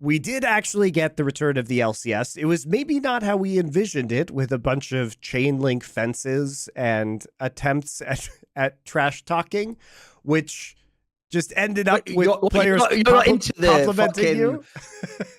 we did actually get the return of the LCS. It was maybe not how we envisioned it, with a bunch of chain link fences and attempts at trash talking, which just ended up with players complimenting you.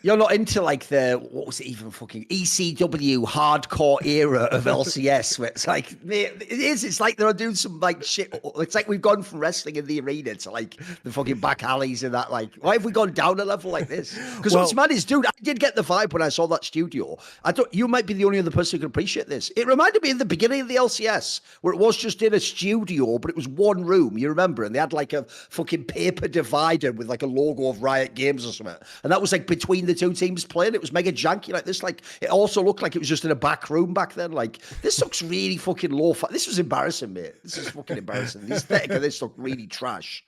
You're not into like what was it even, fucking ECW hardcore era of LCS, where it's like, it's like they're doing some like shit. It's like we've gone from wrestling in the arena to like the fucking back alleys and that. Like, why have we gone down a level like this? Because what's mad is, dude, I did get the vibe when I saw that studio. I thought you might be the only other person who can appreciate this. It reminded me of the beginning of the LCS, where it was just in a studio, but it was one room, you remember? And they had like a fucking paper divider with like a logo of Riot Games or something, and that was like between the two teams playing. It was mega janky like this. Like, it also looked like it was just in a back room back then. Like, this looks really fucking low. This was embarrassing, mate. This is fucking embarrassing. The aesthetic of this looked really trash.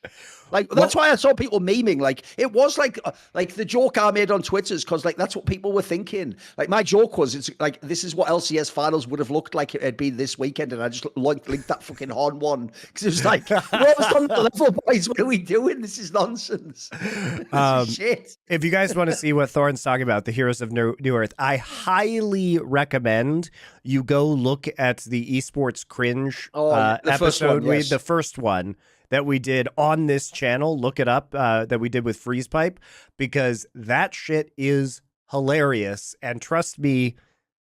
Like, that's why I saw people memeing. Like, it was like the joke I made on Twitter is because like that's what people were thinking. Like, my joke was, it's like, this is what LCS finals would have looked like it had been this weekend, and I just linked that fucking Horn one because it was like, we're almost on the level, boys. What are we doing? This is nonsense. This is shit. If you guys want to see what Thorin's talking about, the Heroes of New Earth, I highly recommend you go look at the esports cringe episode. The first one that we did on this channel. Look it up, that we did with Freeze Pipe, because that shit is hilarious. And trust me,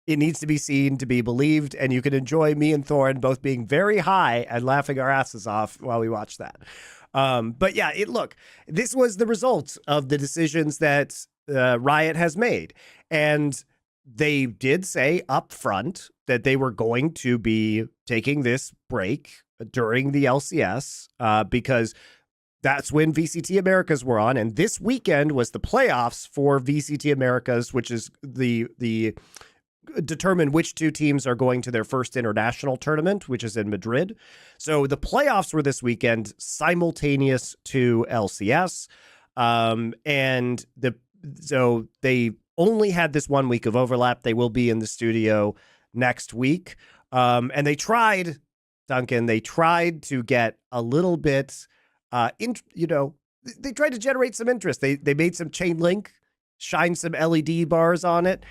it needs to be seen to be believed. And you can enjoy me and Thorin both being very high and laughing our asses off while we watch that. But yeah, look, this was the result of the decisions that Riot has made. And they did say up front that they were going to be taking this break during the LCS, because that's when VCT Americas were on. And this weekend was the playoffs for VCT Americas, which is the determine which two teams are going to their first international tournament, which is in Madrid. So the playoffs were this weekend, simultaneous to LCS. So they only had this 1 week of overlap. They will be in the studio next week. And they tried, Duncan, they tried to get a little bit, they tried to generate some interest. They made some chain link, shined some LED bars on it,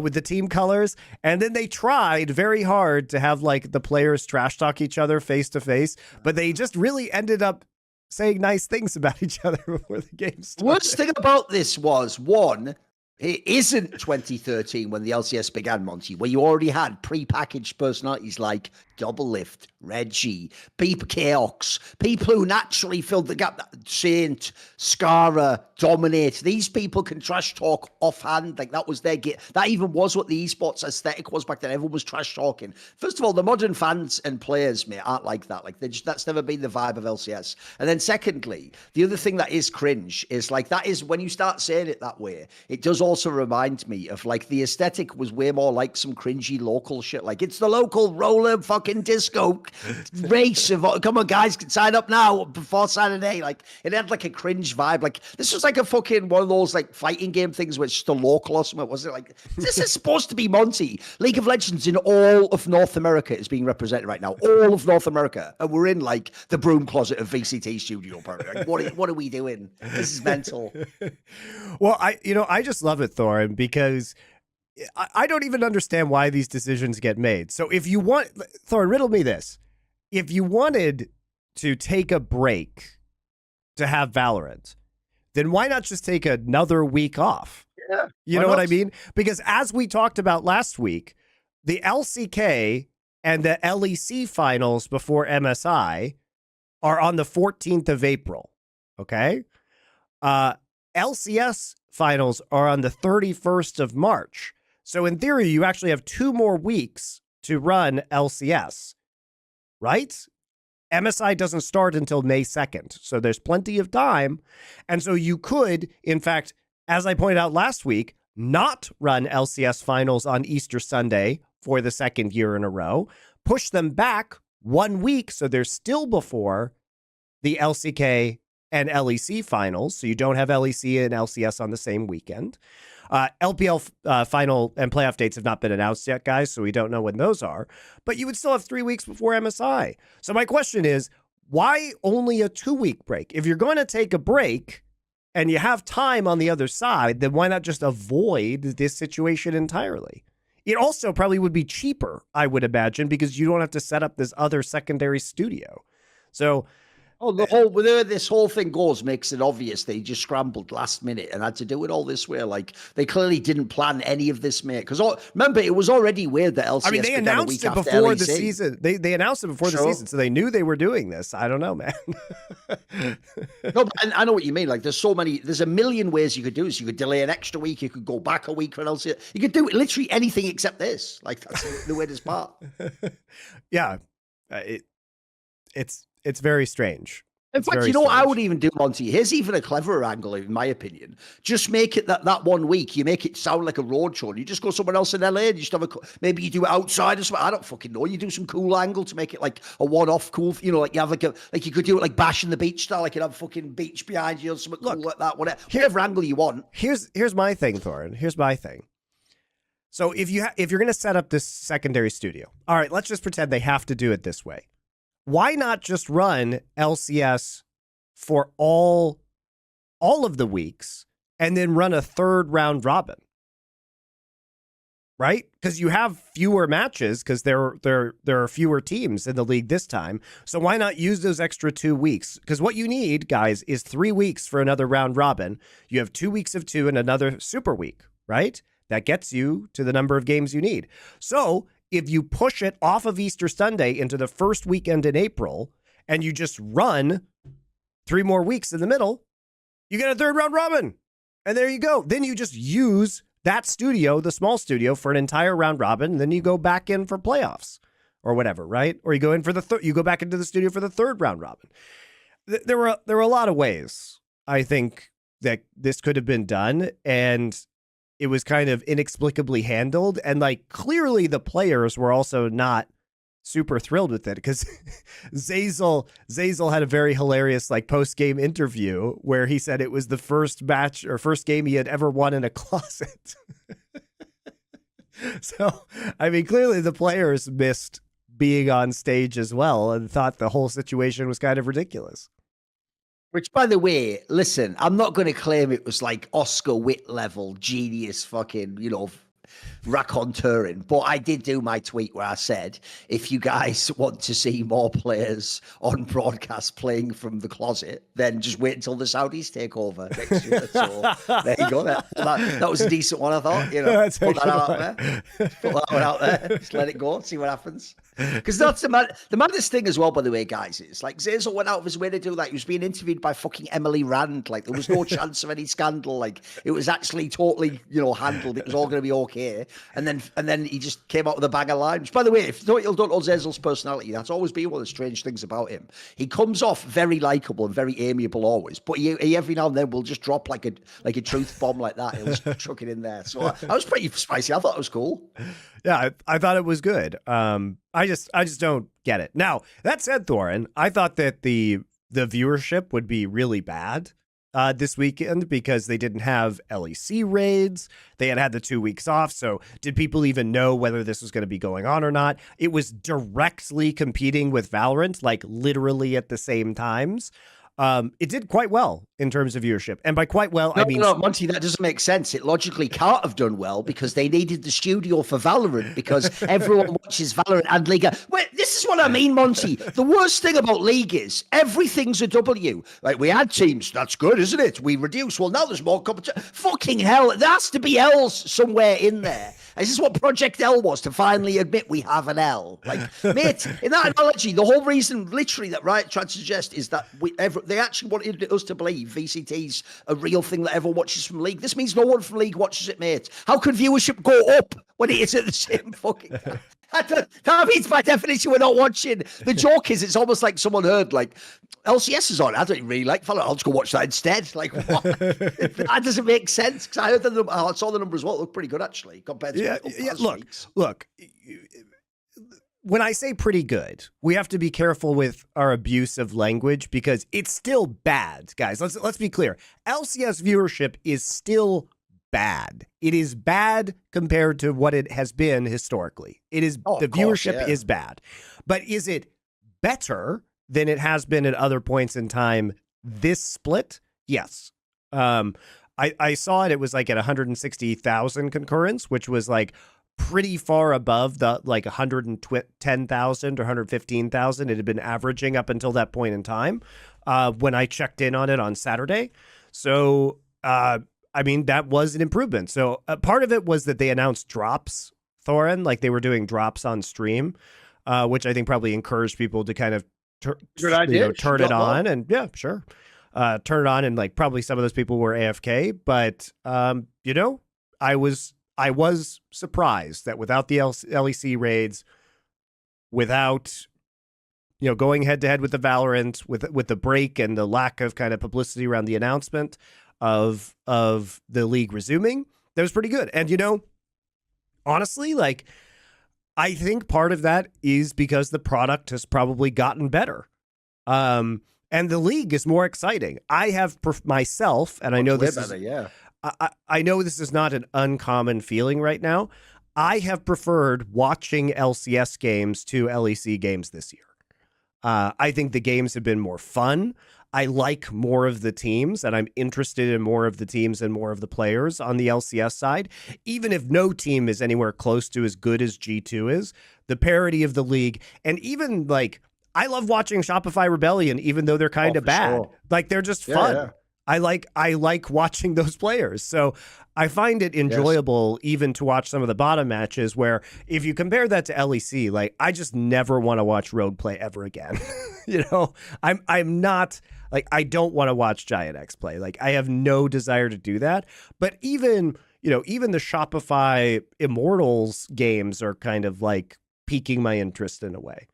with the team colors. And then they tried very hard to have like the players trash talk each other face to face, but they just really ended up saying nice things about each other before the game started. Worst thing about this was, one, it isn't 2013 when the LCS began, Monty, where you already had pre-packaged personalities like Doublelift, Reggie, people, Chaos, people who naturally filled the gap. Saint, Scara, Dominate. These people can trash talk offhand. Like, that was their get. That even was what the esports aesthetic was back then. Everyone was trash talking. First of all, the modern fans and players, mate, aren't like that. Like, that's never been the vibe of LCS. And then secondly, the other thing that is cringe is like, that is when you start saying it that way, it does also remind me of like the aesthetic was way more like some cringy local shit. Like, it's the local roller fucking disco race of, come on guys, can sign up now before Saturday. Like, it had like a cringe vibe. Like, this was like a fucking one of those like fighting game things where it's just a local or something, was it? Like, this is supposed to be Monty. League of Legends in all of North America is being represented right now. All of North America. And we're in like the broom closet of VCT studio. Like, what are we doing? This is mental. Well, I just love it, Thorin, because I don't even understand why these decisions get made. So if you want, Thorin, riddle me this. If you wanted to take a break to have Valorant, then why not just take another week off? Yeah, you know what I mean? Because as we talked about last week, the LCK and the LEC finals before MSI are on the 14th of April. Okay. LCS finals are on the 31st of March. So in theory, you actually have 2 more weeks to run LCS, right? MSI doesn't start until May 2nd. So there's plenty of time. And so you could, in fact, as I pointed out last week, not run LCS finals on Easter Sunday for the 2nd year in a row, push them back 1 week so they're still before the LCK and LEC finals, so you don't have LEC and LCS on the same weekend. LPL final and playoff dates have not been announced yet, guys, so we don't know when those are. But you would still have 3 weeks before MSI. So my question is, why only a 2-week break? If you're going to take a break, and you have time on the other side, then why not just avoid this situation entirely? It also probably would be cheaper, I would imagine, because you don't have to set up this other secondary studio. So, this whole thing goes makes it obvious they just scrambled last minute and had to do it all this way. Like they clearly didn't plan any of this, mate. Because remember, it was already weird that LCS. I mean, they announced it before the season. They announced it before the season, so they knew they were doing this. I don't know, man. No, but I know what you mean. Like there's a million ways you could do this. You could delay an extra week. You could go back a week for an LCS. You could do literally anything except this. Like that's the weirdest part. Yeah, it's very strange. In fact, you know what I would even do, Monty? Here's even a cleverer angle, in my opinion. Just make it that 1 week, you make it sound like a road show, and you just go somewhere else in LA, and you just have maybe you do it outside or something. I don't fucking know. You do some cool angle to make it like a one-off cool, you know, like you have like you could do it like Bash in the Beach style, like you'd have fucking beach behind you or something cool like that, whatever angle you want. Here's my thing, Thorin. Here's my thing. So if you're going to set up this secondary studio, all right, let's just pretend they have to do it this way. Why not just run LCS for all of the weeks and then run a third round robin? Right? Because you have fewer matches because there are fewer teams in the league this time. So why not use those extra 2 weeks? Because what you need, guys, is 3 weeks for another round robin. You have 2 weeks of 2 and another super week, right? That gets you to the number of games you need. So if you push it off of Easter Sunday into the first weekend in April and you just run 3 more weeks in the middle, you get a third round robin. And there you go. Then you just use that studio, the small studio, for an entire round robin. And then you go back in for playoffs or whatever, right? Or you go in for you go back into the studio for the third round robin. There were a lot of ways, I think, that this could have been done. And it was kind of inexplicably handled. And like clearly the players were also not super thrilled with it because Zeyzal had a very hilarious like post-game interview where he said it was the first game he had ever won in a closet. So, I mean, clearly the players missed being on stage as well and thought the whole situation was kind of ridiculous. Which, by the way, listen, I'm not going to claim it was like Oscar Witt level genius fucking, you know, raconteuring, but I did do my tweet where I said, if you guys want to see more players on broadcast playing from the closet, then just wait until the Saudis take over next year. So there you go. That was a decent one, I thought. You know, put that out there. Put that one out there. Just let it go. See what happens. Because that's the maddest thing as well, by the way, guys. It's like Zeyzal went out of his way to do that. He was being interviewed by fucking Emily Rand. Like, there was no chance of any scandal. Like, it was actually totally, you know, handled. It was all going to be okay. And then he just came out with a bang of lines. Which, by the way, if you don't know Zeyzal's personality, that's always been one of the strange things about him. He comes off very likable and very amiable always, but he every now and then will just drop like a truth bomb like that. He'll just chuck it in there. So I was pretty spicy. I thought it was cool. Yeah, I thought it was good. I just don't get it. Now, that said, Thorin, I thought that the viewership would be really bad this weekend because they didn't have LEC raids. They had the 2 weeks off. So did people even know whether this was going to be going on or not? It was directly competing with Valorant, like literally at the same times. It did quite well in terms of viewership. And by quite well, I mean... No, Monty, that doesn't make sense. It logically can't have done well because they needed the studio for Valorant because everyone watches Valorant and League. Wait, this is what I mean, Monty. The worst thing about League is everything's a W. Like, we had teams. That's good, isn't it? We reduce. Well, now there's more competition. Fucking hell. There has to be L's somewhere in there. This is what Project L was, to finally admit we have an L. Like, mate, in that analogy, the whole reason, literally, that Riot tried to suggest is that they actually wanted us to believe VCT's a real thing that everyone watches from League. This means no one from League watches it, mate. How could viewership go up when it is at the same fucking time? That means by definition we're not watching. The joke is it's almost like someone heard like LCS is on. I don't really like Valorant. I'll just go watch that instead. Like what? That doesn't make sense because I saw the number as well. It looked pretty good actually compared to Look. When I say pretty good, we have to be careful with our abuse of language because it's still bad, guys. Let's be clear. LCS viewership is still bad. It is bad compared to what it has been historically. It is the viewership is bad. But is it better than it has been at other points in time this split? Yes. I saw it. It was like at 160,000 concurrents, which was like pretty far above the like 110,000 or 115,000 it had been averaging up until that point in time when I checked in on it on Saturday. So, I mean, that was an improvement. So part of it was that they announced drops, Thorin, like they were doing drops on stream, which I think probably encouraged people to kind of turn it on. And yeah, sure. Turn it on, and like probably some of those people were AFK, but I was surprised that without the LEC raids, without going head to head with the Valorant, with the break and the lack of kind of publicity around the announcement of the league resuming, that was pretty good. And honestly, like I think part of that is because the product has probably gotten better. And the league is more exciting. I have myself, and I know this is, I know this is not an uncommon feeling right now. I have preferred watching LCS games to LEC games this year. I think the games have been more fun. I like more of the teams, and I'm interested in more of the teams and more of the players on the LCS side. Even if no team is anywhere close to as good as G2 is, the parity of the league, and even like, I love watching Shopify Rebellion, even though they're kind of bad. Sure. Like they're just fun. Yeah. I like watching those players. So I find it enjoyable even to watch some of the bottom matches where if you compare that to LEC, like I just never want to watch Rogue play ever again. I'm not like, I don't want to watch Giant X play. Like I have no desire to do that. But even the Shopify Immortals games are kind of like piquing my interest in a way.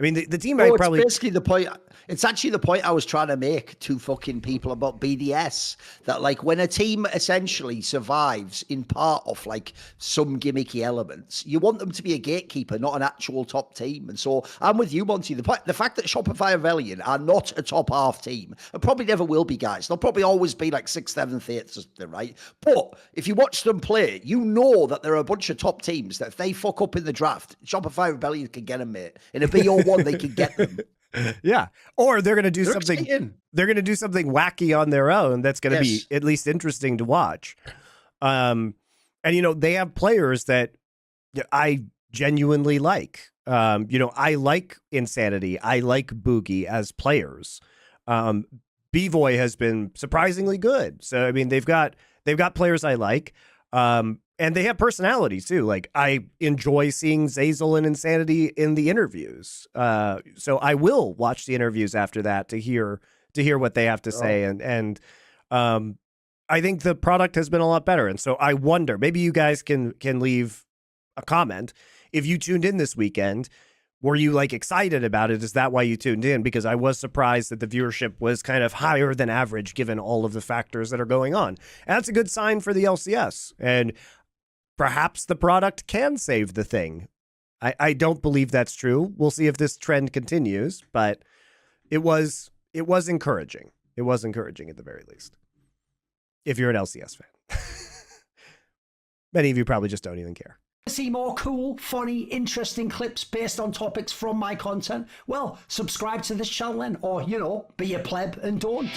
I mean, the team might probably... It's basically the point. It's actually the point I was trying to make to fucking people about BDS. That, like, when a team essentially survives in part of, like, some gimmicky elements, you want them to be a gatekeeper, not an actual top team. And so I'm with you, Monty. The fact that Shopify Rebellion are not a top half team, and probably never will be, guys. They'll probably always be, like, 6th, 7th, 8th, something, right? But if you watch them play, you know that there are a bunch of top teams that if they fuck up in the draft, Shopify Rebellion can get them, mate. In a BO1, they can get them. Yeah. Or they're going to do something. Exciting. They're going to do something wacky on their own. That's going to be at least interesting to watch. And they have players that I genuinely like. I like Insanity. I like Boogie as players. B-Voy has been surprisingly good. So I mean, they've got players I like. And they have personalities too. Like I enjoy seeing Zazel and Insanity in the interviews. So I will watch the interviews after that to hear what they have to say. And I think the product has been a lot better. And so I wonder, maybe you guys can leave a comment. If you tuned in this weekend, were you like excited about it? Is that why you tuned in? Because I was surprised that the viewership was kind of higher than average given all of the factors that are going on. And that's a good sign for the LCS. And perhaps the product can save the thing. I don't believe that's true. We'll see if this trend continues, but it was encouraging. It was encouraging at the very least. If you're an LCS fan. Many of you probably just don't even care. See more cool, funny, interesting clips based on topics from my content? Well, subscribe to this channel then, or, be a pleb and don't.